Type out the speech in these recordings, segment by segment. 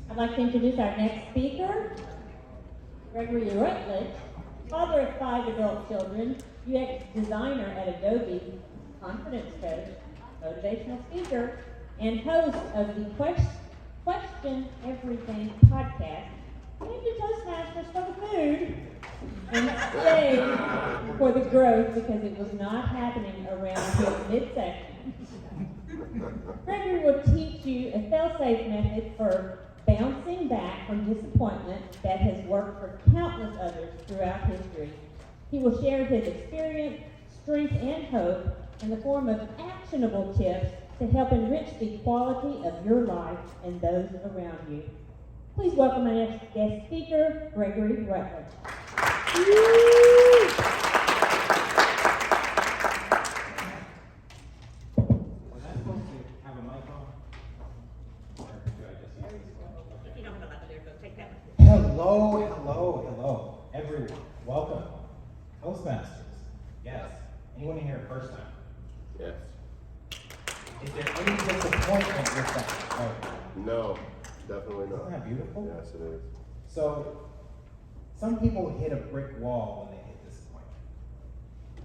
I'd like to introduce our next speaker, Gregory Rutledge, father of 5 adult children, UX designer at Adobe, confidence coach, motivational speaker, and host of the Question Everything podcast. Came to Toastmasters for the food and stayed for the growth because it was not happening around his midsection. Gregory will teach you a failsafe method for bouncing back from disappointment that has worked for countless others throughout history. He will share his experience, strength, and hope in the form of actionable tips to help enrich the quality of your life and those around you. Please welcome our next guest speaker, Gregory Rutledge. Hello, everyone. Welcome. Toastmasters. Yes. Anyone in here first time? Yes. Is there any disappointment with that? Right. No, definitely not. Isn't that beautiful? Yes, it is. So, some people hit a brick wall when they hit disappointment.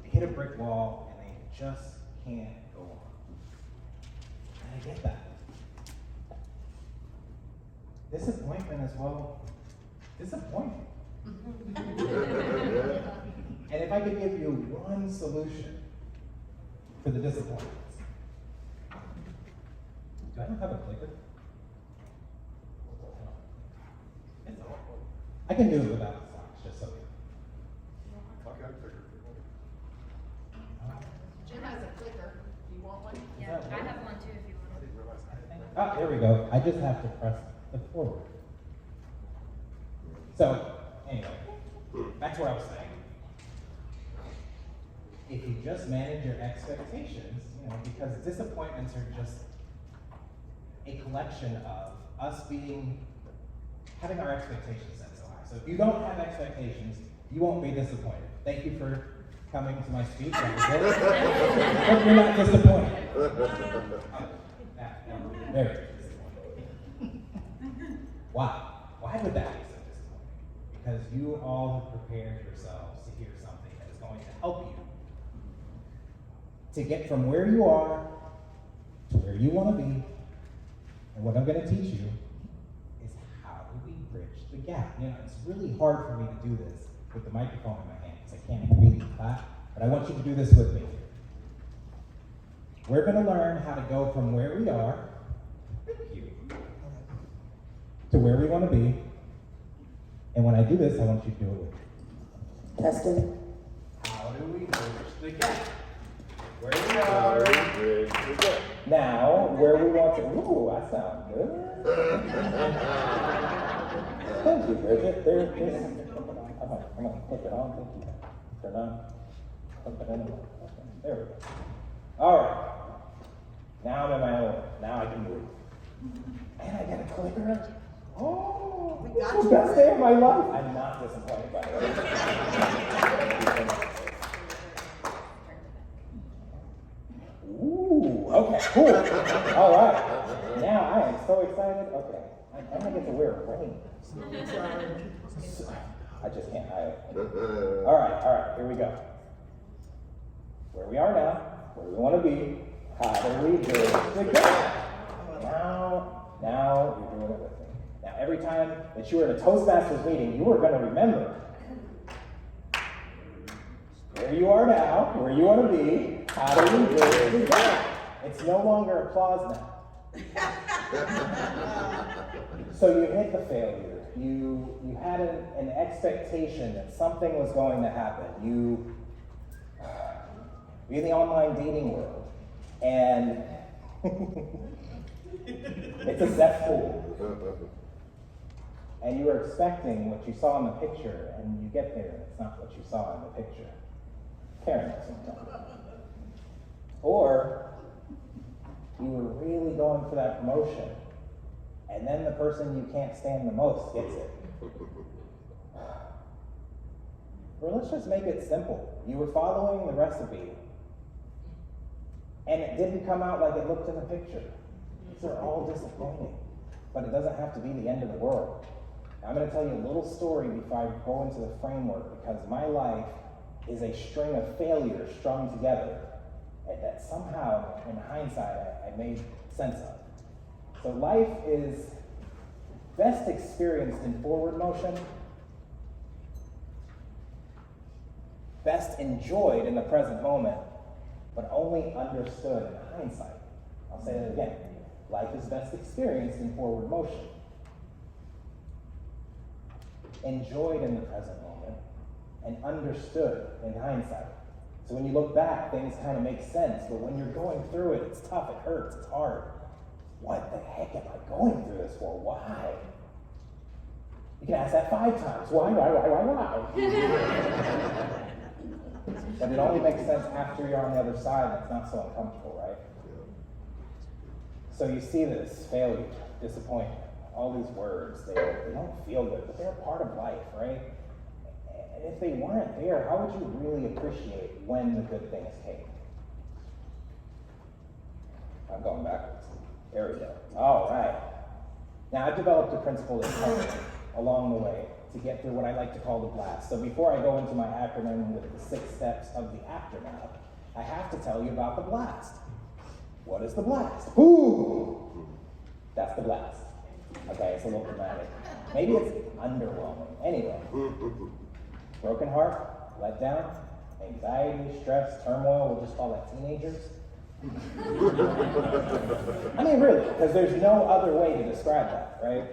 They hit a brick wall and they just can't go on. And I get that. Disappointment as well. Disappointing. And if I could give you one solution for the disappointments. Do I not have a clicker? I can do it without the slides, just so you know. Jim has a clicker. Do you want one? Yeah, I have one too if you want. Ah, there we go. I just have to press the forward. So, anyway, back to what I was saying. If you just manage your expectations, because disappointments are just a collection of us having our expectations set so high. So if you don't have expectations, you won't be disappointed. Thank you for coming to my speech. But you're not disappointed. Very disappointed. Why? Why would that be so disappointing? Because you all have prepared yourselves to hear something that is going to help you to get from where you are to where you want to be. And what I'm going to teach you is how do we bridge the gap. It's really hard for me to do this with the microphone in my hand because I can't really clap, but I want you to do this with me. We're going to learn how to go from where we are, to where we want to be. And when I do this, I want you to do it with me. Testing. How do we bridge the gap? Where we are. Now, where we want to. Ooh, that sounds good. Thank you, Bridget. I'm going to click it on. Thank you. Turn on. Click it in. There we go. All right. Now I'm in my own. Now I can breathe. And I get a clicker. Oh, it's the best day of my life. I'm not disappointed, by the way. Ooh, okay, cool. All right. Now I am so excited. Okay. I'm going to get to wear a ring. I just can't hide it. All right. Here we go. Where we are now, where we want to be, how do we do it together? Now you're doing it with me. Now, every time that you were in a Toastmasters meeting, you were going to remember where you are now, where you want to be, how do we do it together? It's no longer applause now. So you hit the failure. You had an expectation that something was going to happen. You're in the online dating world, and it's a set pool. And you were expecting what you saw in the picture, and you get there, and it's not what you saw in the picture. Karen sometimes. Or you were really going for that promotion, and then the person you can't stand the most gets it. Or let's just make it simple. You were following the recipe, and it didn't come out like it looked in the picture. These are all disappointing. but it doesn't have to be the end of the world. I'm going to tell you a little story before I go into the framework, because my life is a string of failures strung together and that somehow, in hindsight, I made sense of. So life is best experienced in forward motion, best enjoyed in the present moment, but only understood in hindsight. I'll say that again. Life is best experienced in forward motion, enjoyed in the present moment, and understood in hindsight. So when you look back, things kind of make sense, but when you're going through it, it's tough, it hurts, it's hard. What the heck am I going through this for? Why? You can ask that 5 times. Why? But it only makes sense after you're on the other side and it's not so uncomfortable, right? So you see this, failure, disappointment, all these words, they don't feel good, but they're a part of life, right? And if they weren't there, how would you really appreciate when the good things came? I'm going backwards. There we go. All right. Now, I've developed a principle that's helped me along the way to get through what I like to call the blast. So before I go into my acronym with the 6 steps of the aftermath, I have to tell you about the blast. What is the blast? Ooh! That's the blast. Okay, it's a little dramatic. Maybe it's underwhelming. Anyway, broken heart, let down, anxiety, stress, turmoil, we'll just call that teenagers. I mean, really, because there's no other way to describe that, right?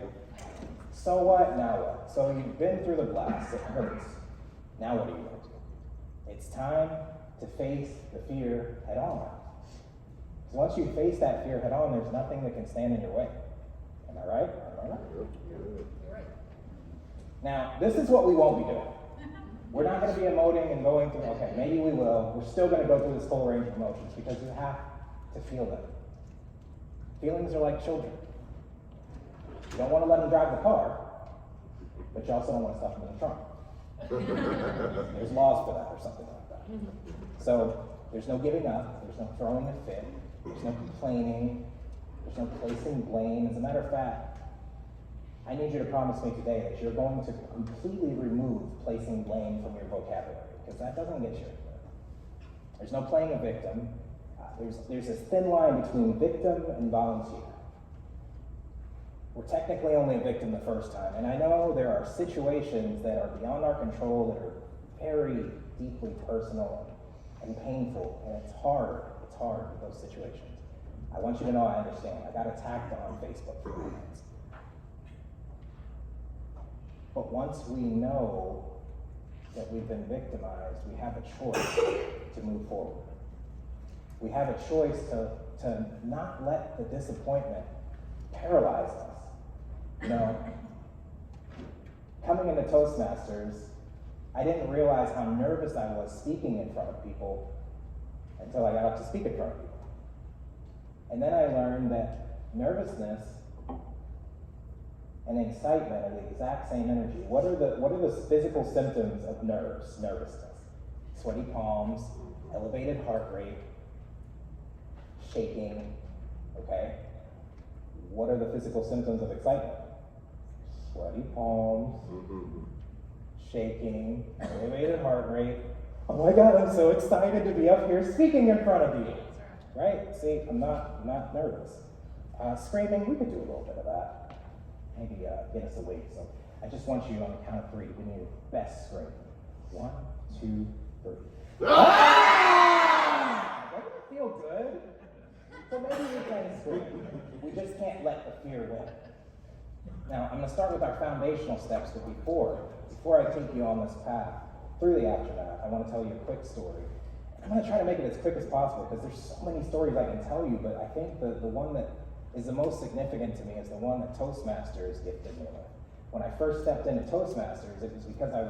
So what, now what? So you've been through the blast, it hurts. Now what are you going to do? It's time to face the fear head on. So once you face that fear head on, there's nothing that can stand in your way. Am I right? Am I right? You're right. Now, this is what we won't be doing. We're not going to be emoting and going through, okay, maybe we will. We're still going to go through this whole range of emotions because you have to feel them. Feelings are like children. You don't want to let them drive the car, but you also don't want to stuff them in the trunk. There's laws for that or something like that. So there's no giving up, there's no throwing a fit, there's no complaining, there's no placing blame. As a matter of fact, I need you to promise me today that you're going to completely remove placing blame from your vocabulary, because that doesn't get you anywhere. There's no playing a victim. There's this thin line between victim and volunteer. We're technically only a victim the first time, and I know there are situations that are beyond our control that are very deeply personal and painful, and it's hard with those situations. I want you to know I understand. I got attacked on Facebook for minutes. But once we know that we've been victimized, we have a choice to move forward. We have a choice to not let the disappointment paralyze us. You know, coming into Toastmasters, I didn't realize how nervous I was speaking in front of people until I got up to speak in front of people. And then I learned that nervousness and excitement are the exact same energy. What are the physical symptoms of nervousness? Sweaty palms, elevated heart rate, shaking, okay? What are the physical symptoms of excitement? Sweaty palms, shaking, elevated heart rate. Oh my God, I'm so excited to be up here speaking in front of you. Right? See, I'm not nervous. Screaming, we could do a little bit of that. Maybe get us awake. So I just want you on the count of 3. We need a best scream. 1, 2, 3. Ah! Doesn't it feel good? So maybe we can scream. We just can't let the fear win. Now, I'm going to start with our foundational steps, but before I take you on this path through the aftermath, I want to tell you a quick story. I'm going to try to make it as quick as possible because there's so many stories I can tell you, but I think the one that is the most significant to me is the one that Toastmasters gifted me with. When I first stepped into Toastmasters, it was because I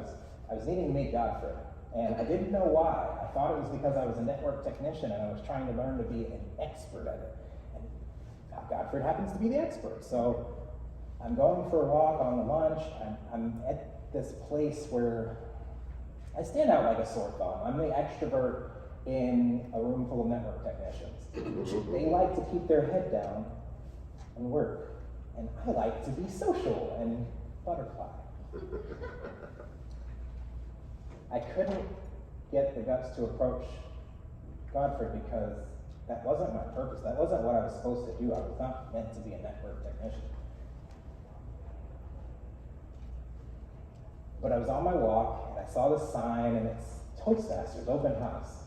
was needing to meet Godfrey, and I didn't know why. I thought it was because I was a network technician and I was trying to learn to be an expert at it. And Godfrey happens to be the expert. So I'm going for a walk on the lunch. I'm at this place where I stand out like a sore thumb. I'm the extrovert in a room full of network technicians. They like to keep their head down and work And I like to be social and butterfly. I couldn't get the guts to approach Godfrey because that wasn't my purpose. That wasn't what I was supposed to do. I was not meant to be a network technician. But I was on my walk, and I saw this sign, and it's Toastmasters, open house.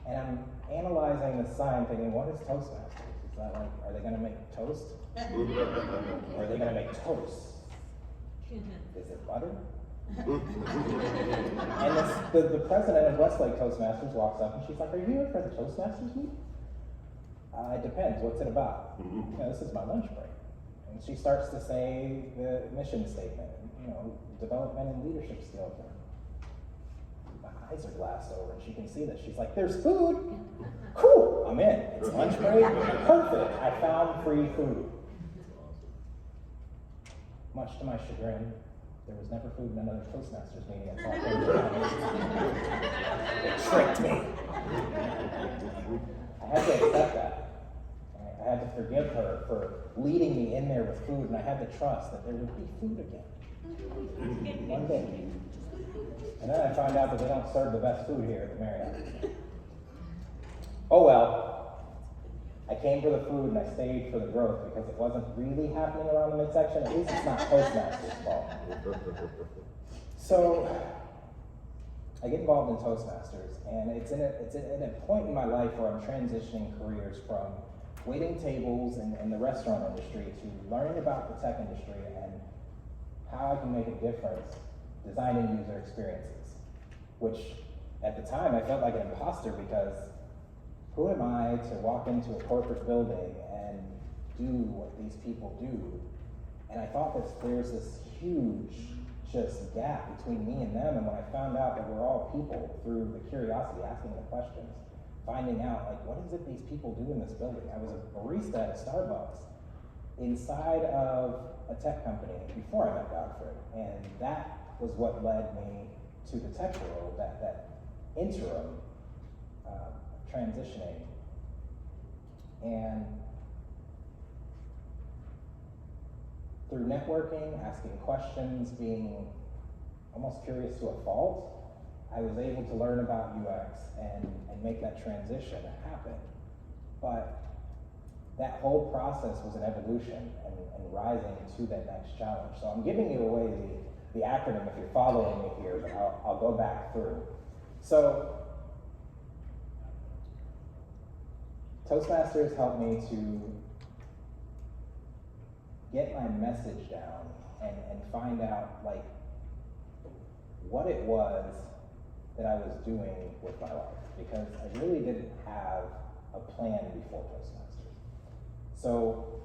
And I'm analyzing the sign thinking, what is Toastmasters? Is that like, are they going to make toast? Or are they going to make toast? Is it butter? And the president of Westlake Toastmasters walks up, and she's like, are you here for the Toastmasters meet? It depends. What's it about? You know, this is my lunch break. And she starts to say the mission statement, you know, development and leadership skills. My eyes are glassed over, and she can see that. She's like, there's food. Cool, I'm in. It's lunch break. Perfect. I found free food. Much to my chagrin, there was never food in another Toastmasters meeting until I came to It tricked me. I had to accept that. I had to forgive her for leading me in there with food, and I had to trust that there would be food again. One day. And then I found out that they don't serve the best food here at the Marriott. Oh well. I came for the food and I stayed for the growth because it wasn't really happening around the midsection. At least it's not Toastmasters' fault. So I get involved in Toastmasters, and it's in a point in my life where I'm transitioning careers from waiting tables in the restaurant industry to learning about the tech industry and how I can make a difference designing user experiences, which at the time I felt like an imposter because who am I to walk into a corporate building and do what these people do? And I thought there's this huge just gap between me and them, and when I found out that we're all people through the curiosity, asking the questions, finding out like what is it these people do in this building? I was a barista at a Starbucks inside of a tech company before I met Godfrey, and that was what led me to the tech world, that interim transitioning. And through networking, asking questions, being almost curious to a fault, I was able to learn about UX and make that transition happen. But that whole process was an evolution and rising to that next challenge. So I'm giving you away the acronym if you're following me here, but I'll go back through. So Toastmasters helped me to get my message down and find out like what it was that I was doing with my life, because I really didn't have a plan before Toastmasters. So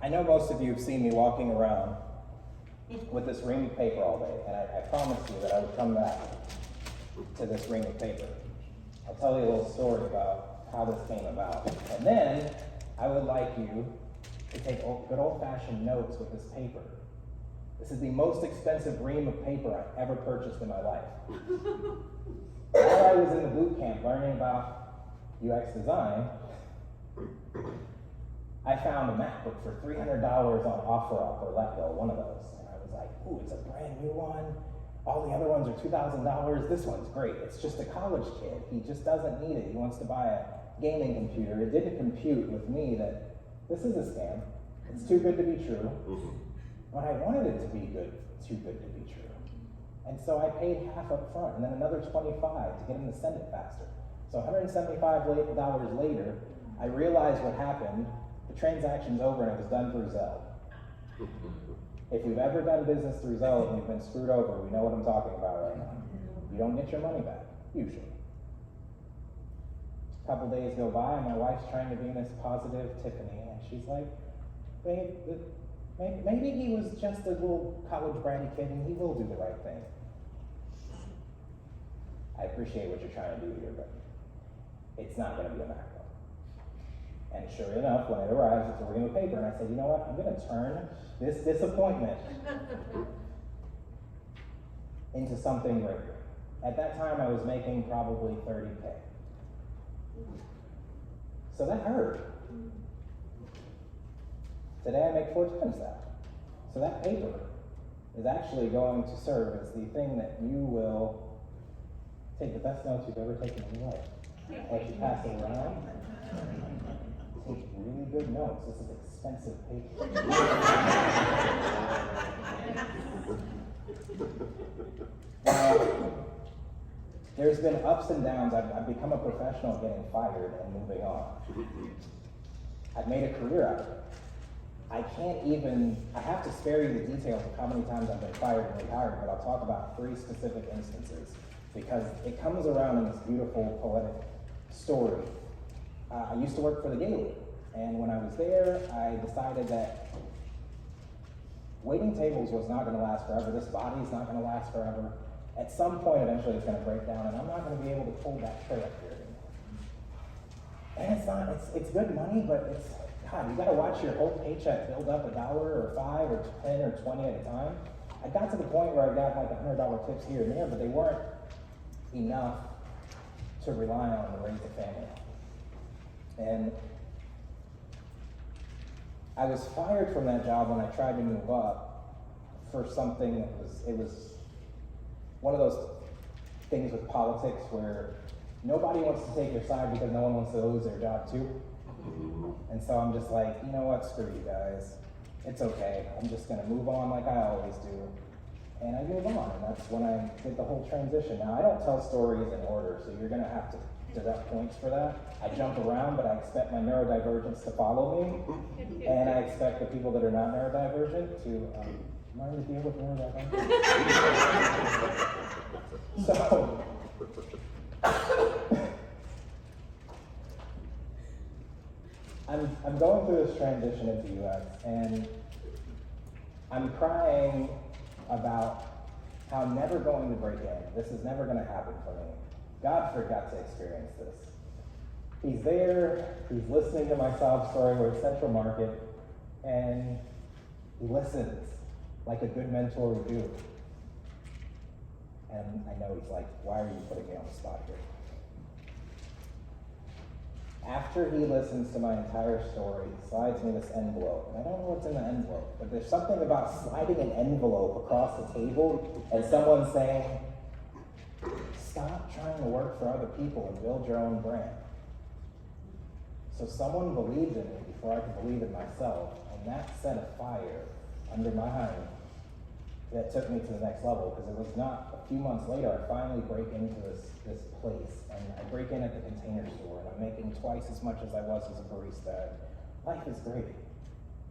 I know most of you have seen me walking around with this ream of paper all day, and I promised you that I would come back to this ream of paper. I'll tell you a little story about how this came about. And then I would like you to take good old-fashioned notes with this paper. This is the most expensive ream of paper I've ever purchased in my life. While I was in the boot camp learning about UX design, I found a MacBook for $300 on OfferUp or Letgo, one of those. And I was like, ooh, it's a brand new one. All the other ones are $2,000. This one's great. It's just a college kid. He just doesn't need it. He wants to buy a gaming computer. It didn't compute with me that this is a scam. It's too good to be true. But I wanted it to be too good to be true. And so I paid half up front and then another $25 to get him to send it faster. So $175 later, I realized what happened. The transaction's over and it was done through Zelle. If we've ever done business through Zelle and we've been screwed over, we know what I'm talking about right now. You don't get your money back, usually. A couple days go by and my wife's trying to be Miss Positive Tiffany, and she's like, babe, maybe he was just a little college bratty kid and he will do the right thing. I appreciate what you're trying to do here, but it's not going to be a MacBook. And sure enough, when it arrives, it's a ream of paper, and I said, you know what, I'm going to turn this disappointment into something greater. At that time, I was making probably 30K. So that hurt. Today I make 4 times that. So that paper is actually going to serve as the thing that you will take the best notes you've ever taken in your life. As you pass it around, take really good notes. This is expensive paper. There's been ups and downs. I've become a professional at getting fired and moving on. I've made a career out of it. I have to spare you the details of how many times I've been fired and retired, but I'll talk about 3 specific instances because it comes around in this beautiful poetic story. I used to work for the Daily, and when I was there, I decided that waiting tables was not going to last forever. This body is not going to last forever. At some point, eventually, it's going to break down, and I'm not going to be able to hold that tray up here anymore. And it's good money, but God, you got to watch your whole paycheck build up $1 or $5 or 10 or 20 at a time. I got to the point where I got like $100 tips here and there, but they weren't enough to rely on to raise a family. And I was fired from that job when I tried to move up for something that was one of those things with politics where nobody wants to take your side because no one wants to lose their job too. And so I'm just like, you know what, screw you guys. It's okay. I'm just gonna move on like I always do. And I move on, and that's when I did the whole transition. Now, I don't tell stories in order, so you're gonna have to deduct points for that. I jump around, but I expect my neurodivergence to follow me. And I expect the people that are not neurodivergent to learn to deal with neurodivergence. So, I'm going through this transition into UX, and I'm crying about how I'm never going to break in. This is never going to happen for me. God forgot to experience this. He's there, he's listening to my sob story. We're at Central Market, and he listens like a good mentor would do. And I know he's like, why are you putting me on the spot here? After he listens to my entire story, he slides me this envelope. And I don't know what's in the envelope, but there's something about sliding an envelope across the table and someone saying, stop trying to work for other people and build your own brand. So someone believed in me before I could believe in myself, and that set a fire under my hind that took me to the next level, because it was not a few months later I finally break into this place, and I break in at the Container Store, and I'm making twice as much as I was as a barista. Life is great.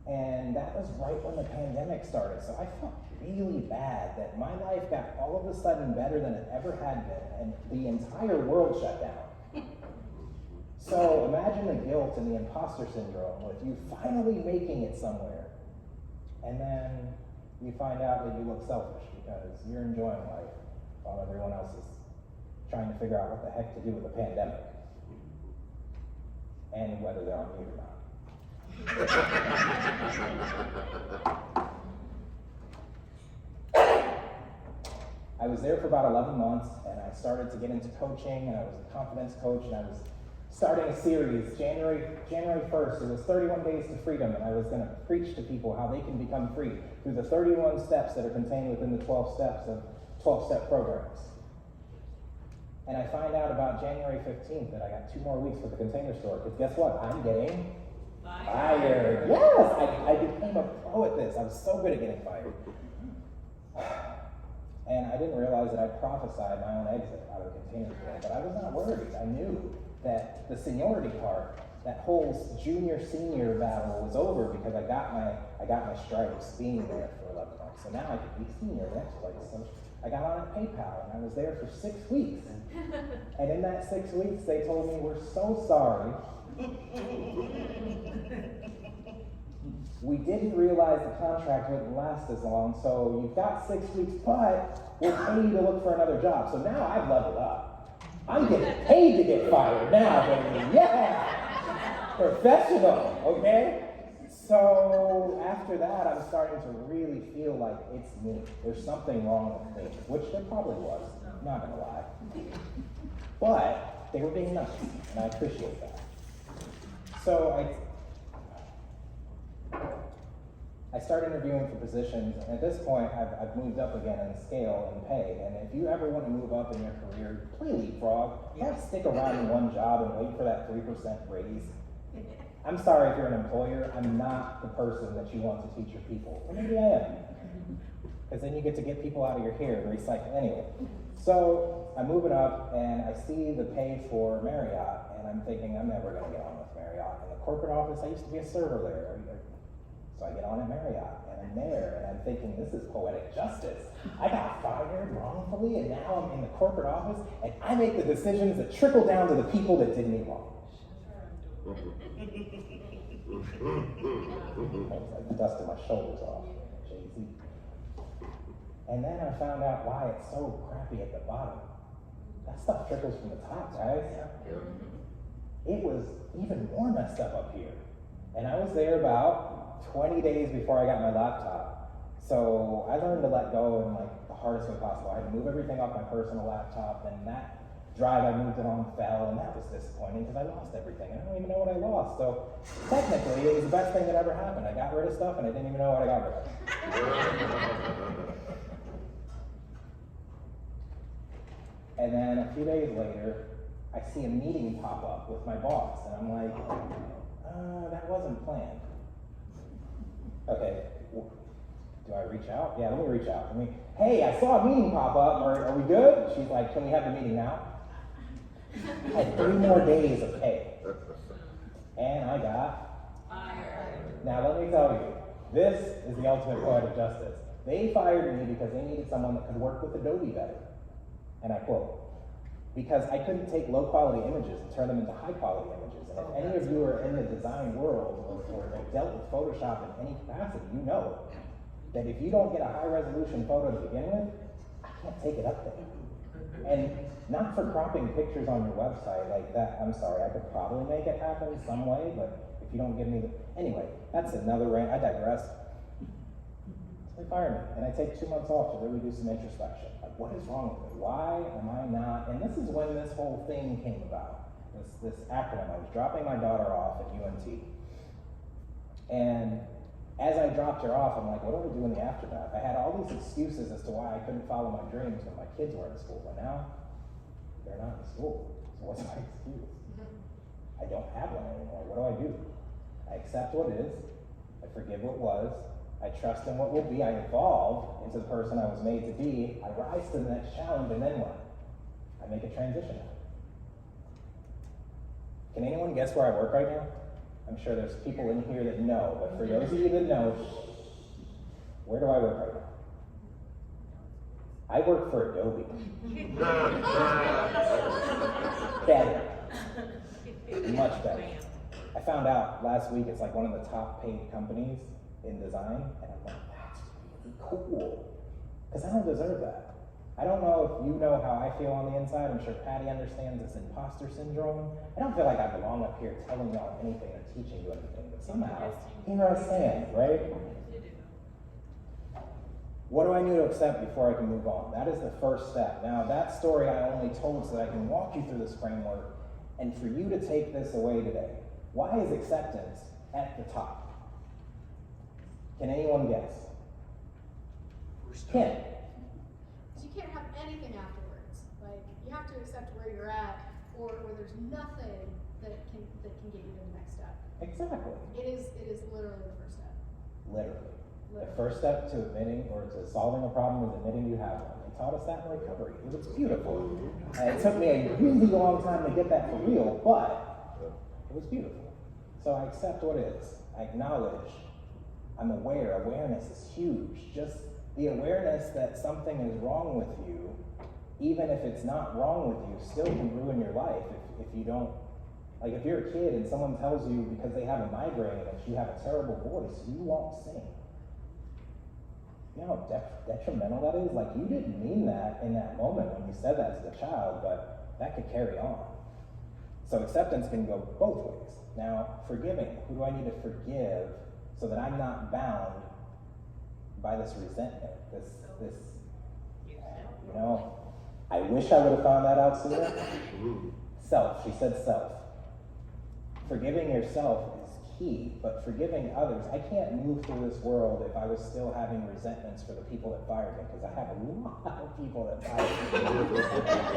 And that was right when the pandemic started, so I felt really bad that my life got all of a sudden better than it ever had been, and the entire world shut down. So imagine the guilt and the imposter syndrome with you finally making it somewhere, and then you find out that you look selfish because you're enjoying life while everyone else is trying to figure out what the heck to do with the pandemic and whether they're on mute or not. I was there for about 11 months, and I started to get into coaching, and I was a confidence coach, and I was starting a series. January 1st, it was 31 Days to Freedom, and I was going to preach to people how they can become free through the 31 steps that are contained within the 12 steps of 12-step programs. And I find out about January 15th that I got 2 more weeks for the Container Store, because guess what? I'm getting fired. Yes, I became a pro at this. I was so good at getting fired. And I didn't realize that I prophesied my own exit out of the Container Store, but I was not worried. I knew that the seniority part, that whole junior-senior battle was over because I got my stripes being there for 11 months. So now I could be senior next place. So I got on at PayPal, and I was there for 6 weeks. And in that 6 weeks, they told me, we're so sorry. We didn't realize the contract wouldn't last as long, so you've got 6 weeks, but we'll pay you to look for another job. So now I've leveled up. I'm getting paid to get fired now, baby. Yeah! Professional, okay? So after that, I'm starting to really feel like it's me. There's something wrong with me, which there probably was. not gonna lie. But they were being nice, and I appreciate that. So I started interviewing for positions, and at this point, I've moved up again in scale and pay. And if you ever want to move up in your career, play leapfrog. Don't stick around in one job and wait for that 3% raise. I'm sorry if you're an employer, I'm not the person that you want to teach your people. Or maybe I am. Because then you get to get people out of your hair and recycle. Anyway, so I'm moving up, and I see the pay for Marriott, and I'm thinking, I'm never going to get on with Marriott. In the corporate office, I used to be a server there. So I get on at Marriott, and I'm there, and I'm thinking, this is poetic justice. I got fired wrongfully, and now I'm in the corporate office, and I make the decisions that trickle down to the people that did me wrong. I dusted my shoulders off, Jay-Z. And then I found out why it's so crappy at the bottom. That stuff trickles from the top, guys. It was even more messed up here. And I was there about 20 days before I got my laptop. So I learned to let go in like the hardest way possible. I had to move everything off my personal laptop, and that drive I moved it on fell, and that was disappointing because I lost everything. I don't even know what I lost. So technically, it was the best thing that ever happened. I got rid of stuff, and I didn't even know what I got rid of. And then a few days later, I see a meeting pop up with my boss, and I'm like, that wasn't planned. Okay, do I reach out? Yeah, let me reach out. Hey, I saw a meeting pop up. Are we good? She's like, can we have the meeting now? I had 3 more days of pay. And I got fired. Now let me tell you, this is the ultimate poetic justice. They fired me because they needed someone that could work with Adobe better. And I quote, because I couldn't take low quality images and turn them into high quality images. And if any of you are in the design world or have dealt with Photoshop in any capacity, you know that if you don't get a high resolution photo to begin with, I can't take it up there. And not for cropping pictures on your website like that, I'm sorry, I could probably make it happen some way, but if you don't give me the, anyway, that's another rant, I digress. So they fire me, and I take 2 months off to really do some introspection. Like, what is wrong with me? Why am I not, and this is when this whole thing came about, this acronym. I was dropping my daughter off at UNT, and as I dropped her off, I'm like, what do I do in the aftermath? I had all these excuses as to why I couldn't follow my dreams when my kids were in school, but now they're not in school. So what's my excuse? I don't have one anymore. What do I do? I accept what is. I forgive what was. I trust in what will be. I evolve into the person I was made to be. I rise to the next challenge, and then what? I make a transition. Can anyone guess where I work right now? I'm sure there's people in here that know, but for those of you that know, where do I work right now? I work for Adobe. Better. Much better. I found out last week it's like one of the top paid companies in design, and I'm like, that's really cool. Because I don't deserve that. I don't know if you know how I feel on the inside. I'm sure Patty understands this imposter syndrome. I don't feel like I belong up here telling y'all anything or teaching you anything, but somehow, here I stand, right? What do I need to accept before I can move on? That is the first step. Now, that story I only told so that I can walk you through this framework, and for you to take this away today. Why is acceptance at the top? Can anyone guess? Ken? You can't have anything afterwards. Like, you have to accept where you're at, or there's nothing that can get you to the next step. Exactly. It is literally the first step. Literally. The first step to admitting or to solving a problem is admitting you have one. They taught us that in recovery. It was beautiful. And it took me a really long time to get that for real, but it was beautiful. So I accept what is. I acknowledge. I'm aware. Awareness is huge. Just the awareness that something is wrong with you, even if it's not wrong with you, still can ruin your life if you don't. Like if you're a kid and someone tells you because they have a migraine that you have a terrible voice, you won't sing. You know how detrimental that is? Like you didn't mean that in that moment when you said that to the child, but that could carry on. So acceptance can go both ways. Now, forgiving. Who do I need to forgive so that I'm not bound by this resentment, this, you know, I wish I would have found that out sooner. Self, she said self. Forgiving yourself is key, but forgiving others, I can't move through this world if I was still having resentments for the people that fired me, because I have a lot of people that fired me.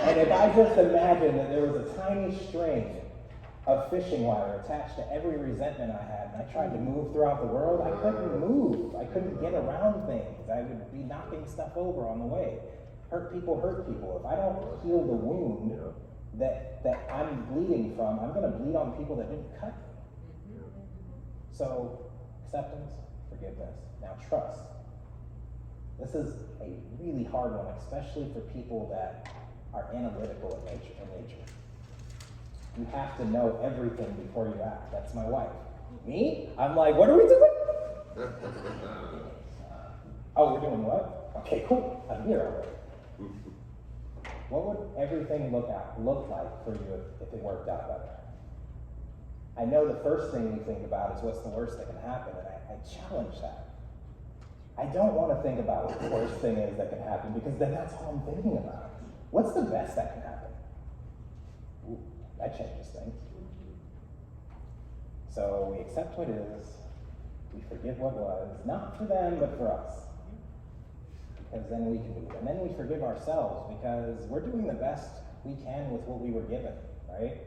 And if I just imagine that there was a tiny string of fishing wire attached to every resentment I had, and I tried to move throughout the world, I couldn't move. I couldn't get around things. I would be knocking stuff over on the way. Hurt people hurt people. If I don't heal the wound that I'm bleeding from, I'm going to bleed on people that didn't cut me. So, acceptance, forgiveness. Now, trust. This is a really hard one, especially for people that are analytical in nature. You have to know everything before you act. That's my wife. Me? I'm like, what are we doing? Oh, we're doing what? Okay, cool. I'm here already. What would everything look like for you if it worked out better? I know the first thing we think about is what's the worst that can happen, and I challenge that. I don't want to think about what the worst thing is that can happen, because then that's all I'm thinking about. What's the best that can happen? Ooh, that changes things. So we accept what is, we forgive what was, not for them, but for us. Because then we can move. And then we forgive ourselves, because we're doing the best we can with what we were given, right?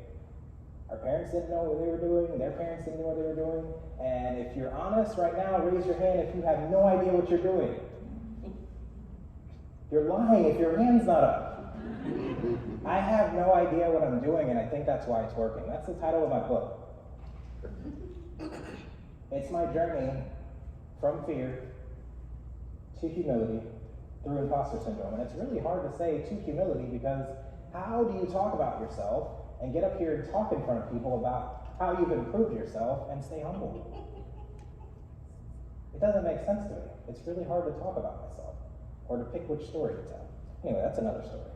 Our parents didn't know what they were doing, their parents didn't know what they were doing, and if you're honest right now, raise your hand if you have no idea what you're doing. You're lying if your hand's not up. I have no idea what I'm doing, and I think that's why it's working. That's the title of my book. It's my journey from fear to humility through imposter syndrome. And it's really hard to say to humility, because how do you talk about yourself and get up here and talk in front of people about how you've improved yourself and stay humble? It doesn't make sense to me. It's really hard to talk about myself or to pick which story to tell. Anyway, that's another story.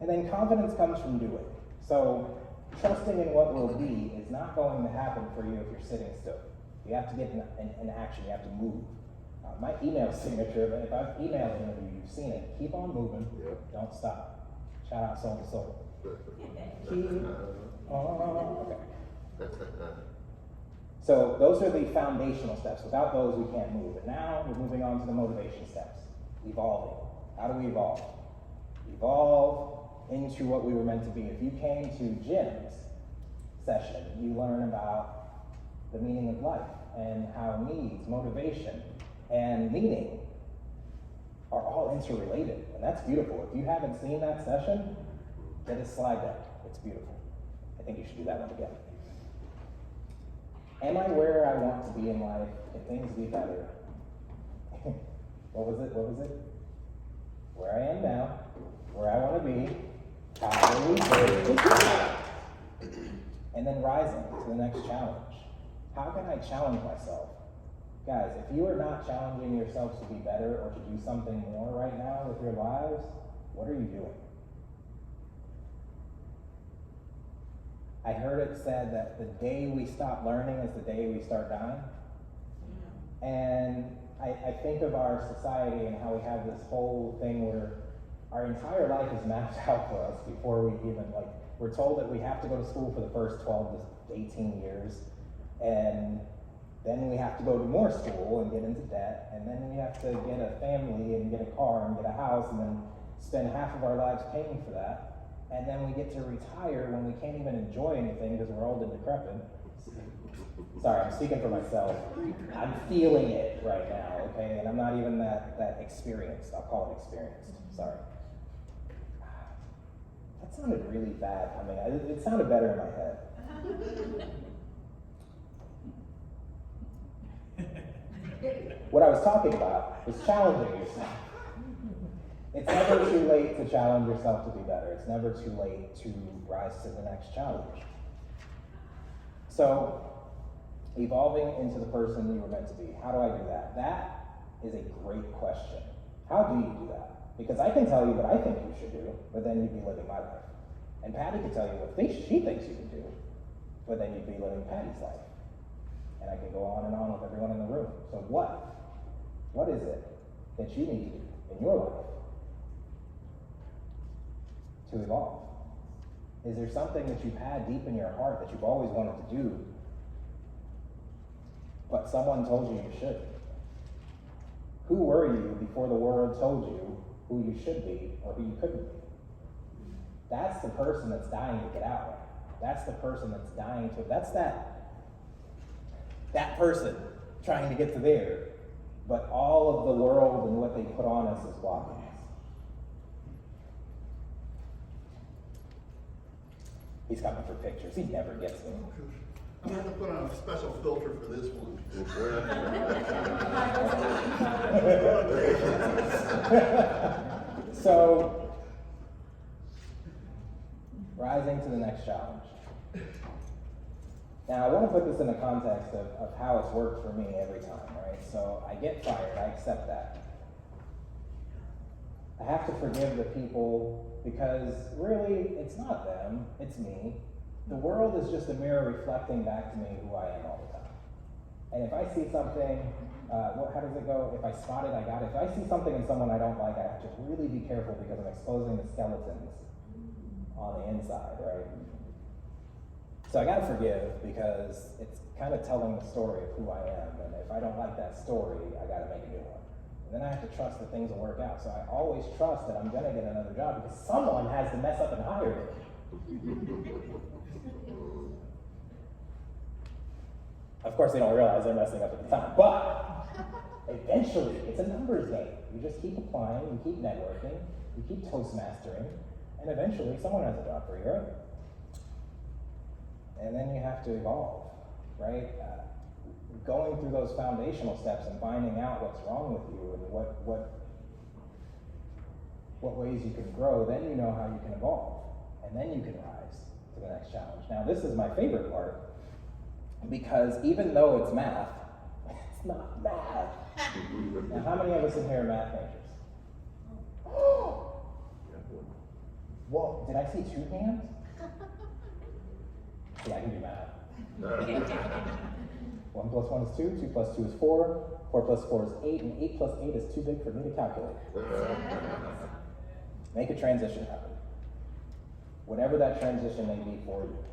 And then confidence comes from doing. So trusting in what will be is not going to happen for you if you're sitting still. You have to get in action. You have to move. My email signature, but if I've emailed any of you, you've seen it. Keep on moving. Yep. Don't stop. Shout out soul to soul. Keep on. Okay. So those are the foundational steps. Without those, we can't move. And now we're moving on to the motivation steps. Evolving. How do we evolve? Evolve into what we were meant to be. If you came to Jim's session, you learn about the meaning of life and how needs, motivation, and meaning are all interrelated. And that's beautiful. If you haven't seen that session, get a slide deck. It's beautiful. I think you should do that one again. Am I where I want to be in life? Can things be better? What was it? Where I am now, where I want to be, how do we do? And then rising to the next challenge. How can I challenge myself? Guys, if you are not challenging yourselves to be better or to do something more right now with your lives, what are you doing? I heard it said that the day we stop learning is the day we start dying. And I think of our society and how we have this whole thing where our entire life is mapped out for us before we even, we're told that we have to go to school for the first 12 to 18 years, and then we have to go to more school and get into debt, and then we have to get a family and get a car and get a house, and then spend half of our lives paying for that. And then we get to retire when we can't even enjoy anything because we're old and decrepit. Sorry, I'm speaking for myself. I'm feeling it right now, okay? And I'm not even that experienced. I'll call it experienced. Sorry. That sounded really bad. I mean, it sounded better in my head. What I was talking about was challenging yourself. It's never too late to challenge yourself to be better. It's never too late to rise to the next challenge. So, evolving into the person you were meant to be. How do I do that? That is a great question. How do you do that? Because I can tell you what I think you should do, but then you'd be living my life. And Patty can tell you what she thinks you can do, but then you'd be living Patty's life. And I can go on and on with everyone in the room. So what is it that you need to do in your life to evolve? Is there something that you've had deep in your heart that you've always wanted to do, but someone told you you should? Who were you before the world told you who you should be or who you couldn't be? That's the person that's dying to get out. That's the person that's dying to, that's that person trying to get to there, but all of the world and what they put on us is blocking us. He's coming for pictures. He never gets me. I'm going to have to put on a special filter for this one. So, rising to the next challenge. Now, I want to put this in the context of how it's worked for me every time, right? So, I get fired. I accept that. I have to forgive the people because really, it's not them, it's me. The world is just a mirror reflecting back to me who I am all the time. And if I see something, how does it go? If I spot it, I got it. If I see something in someone I don't like, I have to really be careful because I'm exposing the skeletons on the inside, right? So I gotta forgive because it's kind of telling the story of who I am. And if I don't like that story, I gotta make a new one. And then I have to trust that things will work out. So I always trust that I'm gonna get another job because someone has to mess up and hire me. Of course, they don't realize they're messing up at the time, but eventually, it's a numbers game. You just keep applying, you keep networking, you keep Toastmastering, and eventually someone has a job for you, right? And then you have to evolve, right? Going through those foundational steps and finding out what's wrong with you and what ways you can grow, then you know how you can evolve, and then you can rise to the next challenge. Now, this is my favorite part, because even though it's math, it's not math. Now, how many of us in here are math majors? Whoa, did I see 2 hands? Yeah, I can do math. 1 plus 1 is 2, 2 plus 2 is 4, 4 plus 4 is 8, and 8 plus 8 is too big for me to calculate. Make a transition happen. Whatever that transition may be for you,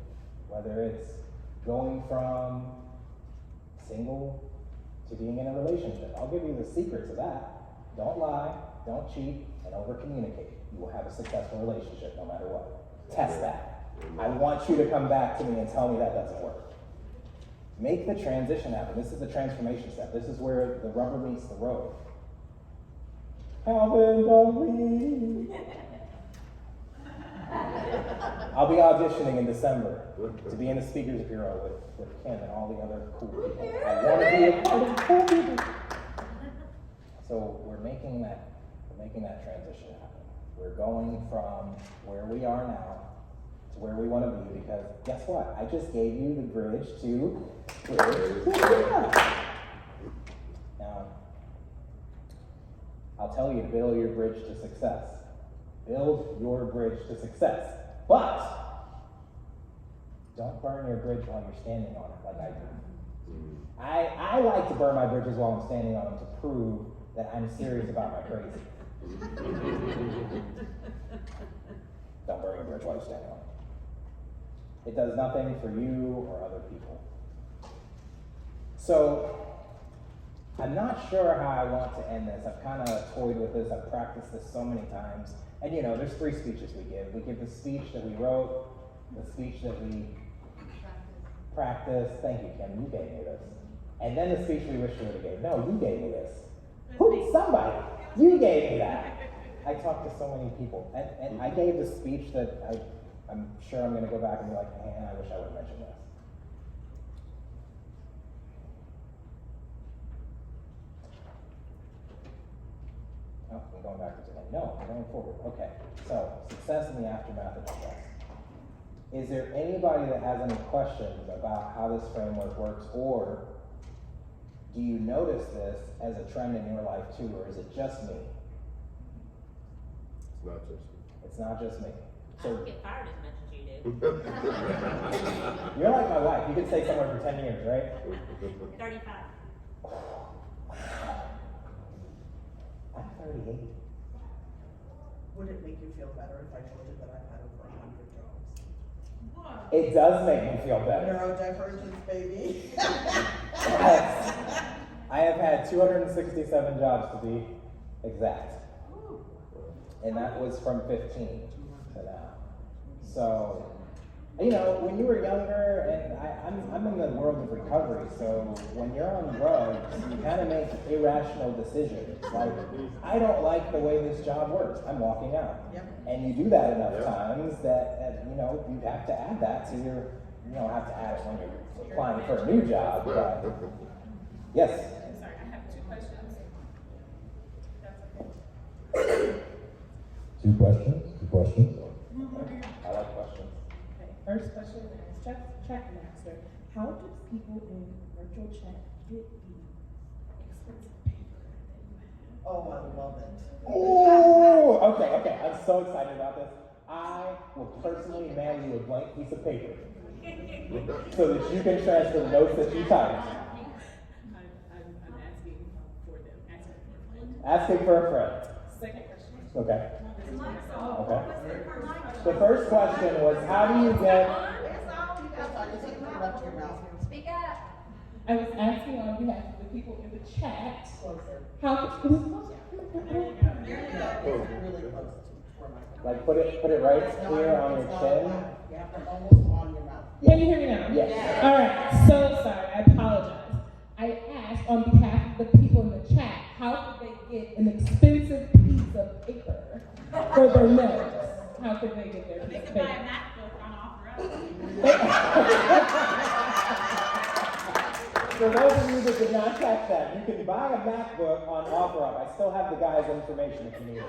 whether it's going from single to being in a relationship. I'll give you the secret to that. Don't lie, don't cheat, and over-communicate. You will have a successful relationship no matter what. Test that. I want you to come back to me and tell me that doesn't work. Make the transition happen. This is the transformation step. This is where the rubber meets the road. Calvin, don't leave. I'll be auditioning in December to be in the Speakers Bureau with Kim and all the other cool people. I want to be a part of the cool people. So we're making that transition happen. We're going from where we are now to where we want to be, because guess what? I just gave you the bridge to where we are. Now, I'll tell you to build your bridge to success. Build your bridge to success. But don't burn your bridge while you're standing on it like I do. I like to burn my bridges while I'm standing on them to prove that I'm serious about my crazy. Don't burn your bridge while you're standing on it. It does nothing for you or other people. So, I'm not sure how I want to end this. I've kind of toyed with this. I've practiced this so many times. And you know, there's 3 speeches we give. We give the speech that we wrote, the speech that we practiced. Thank you, Kim. You gave me this. And then the speech we wish we would have gave. No, you gave me this. Who? Somebody. You gave me that. I talked to so many people. And I gave the speech that I'm sure I'm going to go back and be like, man, I wish I would have mentioned this. Oh, I'm going backwards again. No, I'm going forward. Okay. So, success in the aftermath of success. Is there anybody that has any questions about how this framework works, or do you notice this as a trend in your life too, or is it just me? It's not just me. It's not just me. I don't get fired as much as you do. You're like my wife. You could stay somewhere for 10 years, right? 35. I'm 38. Would it make you feel better if I told you that I've had over 100 jobs? It does make me feel better. Neurodivergence, baby. Yes. I have had 267 jobs to be exact. And that was from 15 to now. So, you know, when you were younger, and I'm in the world of recovery, so when you're on drugs, you kind of make irrational decisions. Like, I don't like the way this job works. I'm walking out. Yep. And you do that enough times that, you know, you have to add that to your, you don't have to add it when you're applying for a new job. But yes? I'm sorry, I have 2 questions. That's okay. Two questions. I like questions. Okay, first question is Checkmaster. How do people in virtual chat get the expensive paper that you have? Oh, I love it. Oh, okay. I'm so excited about this. I will personally mail you a blank piece of paper so that you can transfer the notes that you typed. I'm asking for them, asking for a friend. Asking for a friend. Second question. Okay. Okay. The first question was, how do you get? Speak up. I was asking on behalf of the people in the chat, how Really close to where my. Like put it right here on your chin. Yeah, but almost on your mouth. Can you hear me now? Yes. All right, so sorry, I apologize. I asked on behalf of the people in the chat, how could they get an expensive piece of paper for their notes? How could they get their piece They of could buy a paper? MacBook on For those of you that did not catch that, you can buy a MacBook on OfferUp. I still have the guy's information if you need it.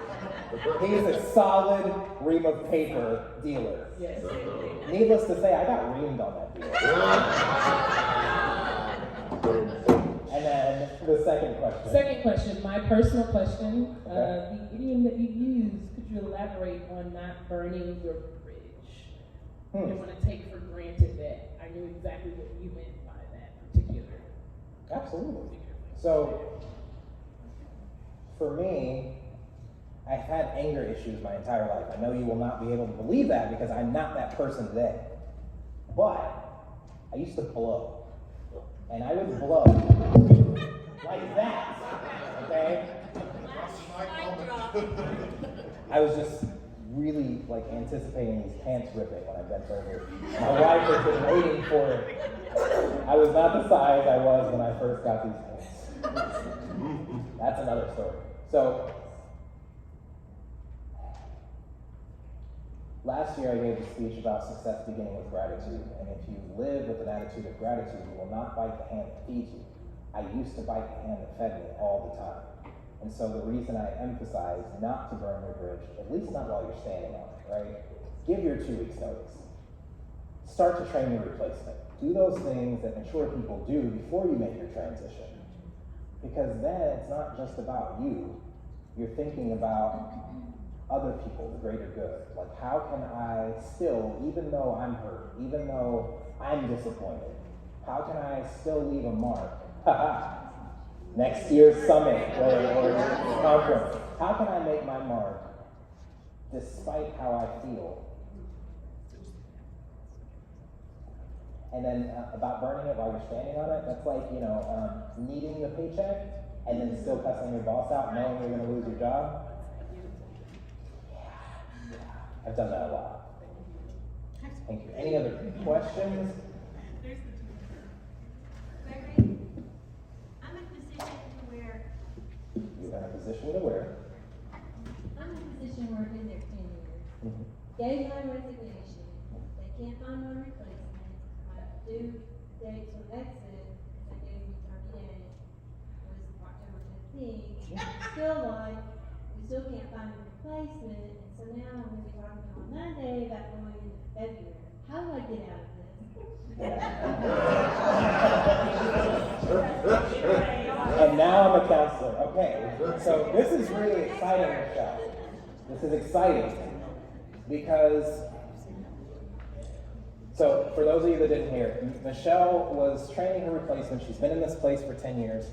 He's a solid ream of paper dealer. Yes. Needless to say, I got reamed on that deal. And then the second question. Second question, my personal question, Okay. the idiom that you use, could you elaborate on not burning your bridge? I don't want to take for granted that I knew exactly what you meant by that particular. Absolutely. So, for me, I've had anger issues my entire life. I know you will not be able to believe that because I'm not that person today. But I used to blow. And I would blow like that, okay? I was just really like anticipating these pants ripping when I bent over. My wife has been waiting for it. I was not the size I was when I first got these pants. That's another story. So, last year I gave a speech about success beginning with gratitude. And if you live with an attitude of gratitude, you will not bite the hand that feeds you. I used to bite the hand that fed me all the time. And so the reason I emphasize not to burn your bridge, at least not while you're standing on it, right? Give your 2 weeks notice. Start to train your replacement. Do those things that mature people do before you make your transition. Because then it's not just about you. You're thinking about other people, the greater good. Like, how can I still, even though I'm hurt, even though I'm disappointed, how can I still leave a mark? Next year's summit or conference. How can I make my mark despite how I feel? And then about burning it while you're standing on it, that's like, needing the paycheck and then still cussing your boss out knowing you're going to lose your job. I've done that a lot. Thank you. Any other questions? Gregory, I'm in a position where You're in a position to where? where I've been there 10 years. Gave my resignation. They can't find my replacement. My due date for exit, they gave me 30 days, was October 15th. We still can't find a replacement. And so now I'm going to be talking on Monday about going into February. How do I get out of this? And now I'm a counselor. Okay, so this is really exciting, Michelle. This is exciting because, so for those of you that didn't hear, Michelle was training her replacement. She's been in this place for 10 years,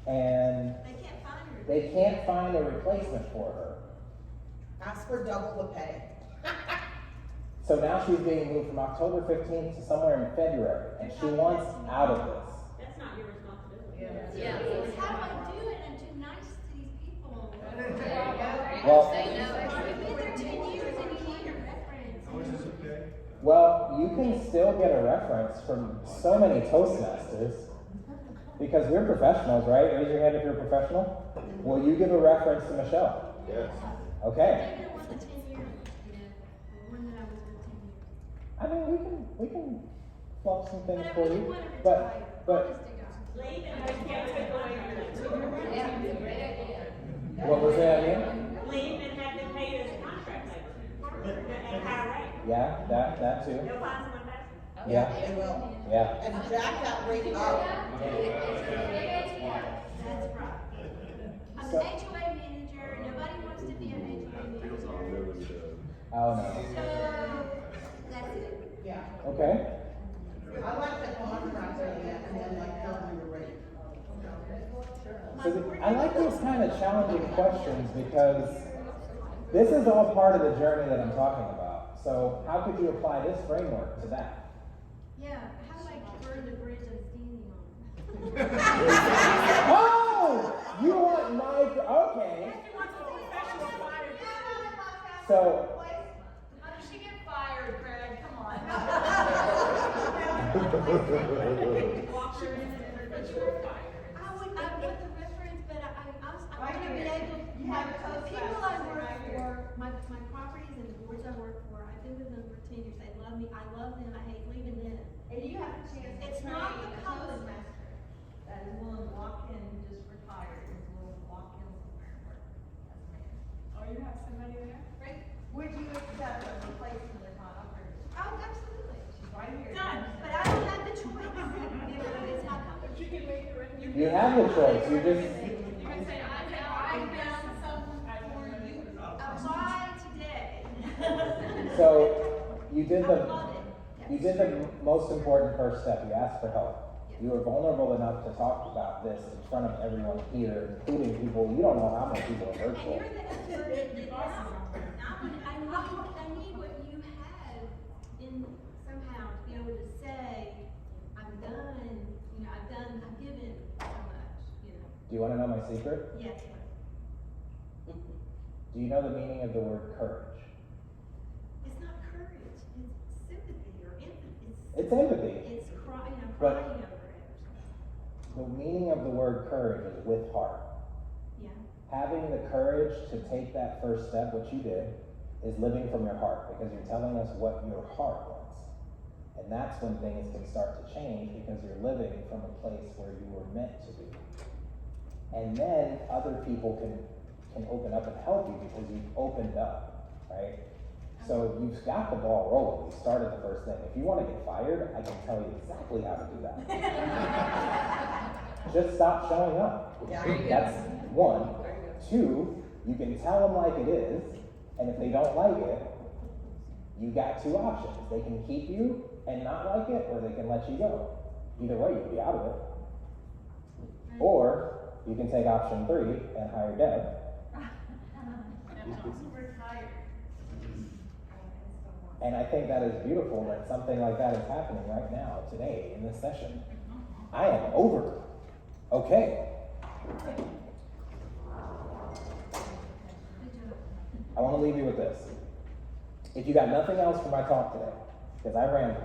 and they can't find a replacement for her. Ask for double the pay. So now she's being moved from October 15th to somewhere in February, and she wants out of this. That's not your responsibility. Yeah. How do I do it? I'm too nice to these people. Well, You've been there 10 years and you need a reference. well, you can still get a reference from so many Toastmasters, because we're professionals, right? Raise your hand if you're a professional. Will you give a reference to Michelle? Yes. Okay. Maybe the one for 10 years, you know, the one that I was with 10 years. I mean, we can fluff some things But I for really you, want to retire, but honest to God. Leave and we can't take away your what was that again? leave and have them paid as contract labor at a higher rate. Yeah, that too. They'll find someone faster. Yeah, They will. yeah. And jack that rate up. That's right. I'm So- an HOA manager, nobody wants to be an HOA manager. Oh no. So, that's it. Yeah. Okay. I like the contract rate and then like tell them the rate. So I like those kind of challenging questions because this is all part of the journey that I'm talking about. So how could you apply this framework to that? Yeah, how do I burn the bridge I'm standing on? Oh, you want my okay? So How does she get fired, Greg? Come on. Walk her in and but you were fired. I want the reference, but I want to be able, the people I work for, my properties and the boards I work for, I've been with them for 10 years, they love me, I love them, I hate leaving them. And you have a chance to It's train not the a color. Toastmaster that is willing to walk in, who just retired, and is willing to walk in somewhere and work as a man. Oh, you have somebody there? Right? Would you accept a replacement if not offered? Oh, absolutely. She's right here. Done. But I don't have the choice. It's not coming. You can make the recommendation. you have the choice. You just You can say, I found someone for you. Apply today. so you did I the love it. you did the most important first step. You asked for help. You were vulnerable enough to talk about this in front of everyone here, including people you don't know how many people are And virtual. you're the expert in it now. I need what you have in somehow to be able to say, I'm done, you know, I've given so much, you know. Do you want to know my secret? Yes. Do you know the meaning of the word courage? It's not courage, it's sympathy or empathy. It's empathy. It's crying, But- crying over it or something. The meaning of the word courage is with heart. Yeah. Having the courage to take that first step, which you did, is living from your heart because you're telling us what your heart wants. And that's when things can start to change because you're living from a place where you were meant to be. And then other people can open up and help you because you've opened up, right? So you've got the ball rolling. You started the first thing. If you want to get fired, I can tell you exactly how to do that. Just stop showing up. Yeah. That's one. Two, you can tell them like it is, and if they don't like it, you got two options. They can keep you and not like it, or they can let you go. Either way, you'll be out of it. Or you can take option 3 and hire Deb. And I think that is beautiful that something like that is happening right now, today, in this session. I am over. Okay. I want to leave you with this. If you got nothing else from my talk today, because I rambled,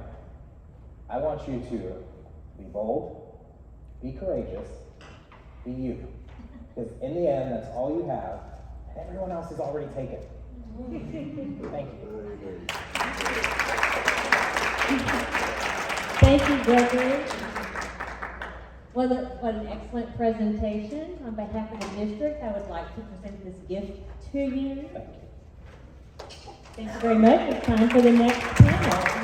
I want you to be bold, be courageous, be you. Because in the end, that's all you have, and everyone else is already taken. Thank you. Thank you, Gregory. What an excellent presentation. On behalf of the district, I would like to present this gift to you. Thank you. Thank you very much. It's time for the next panel.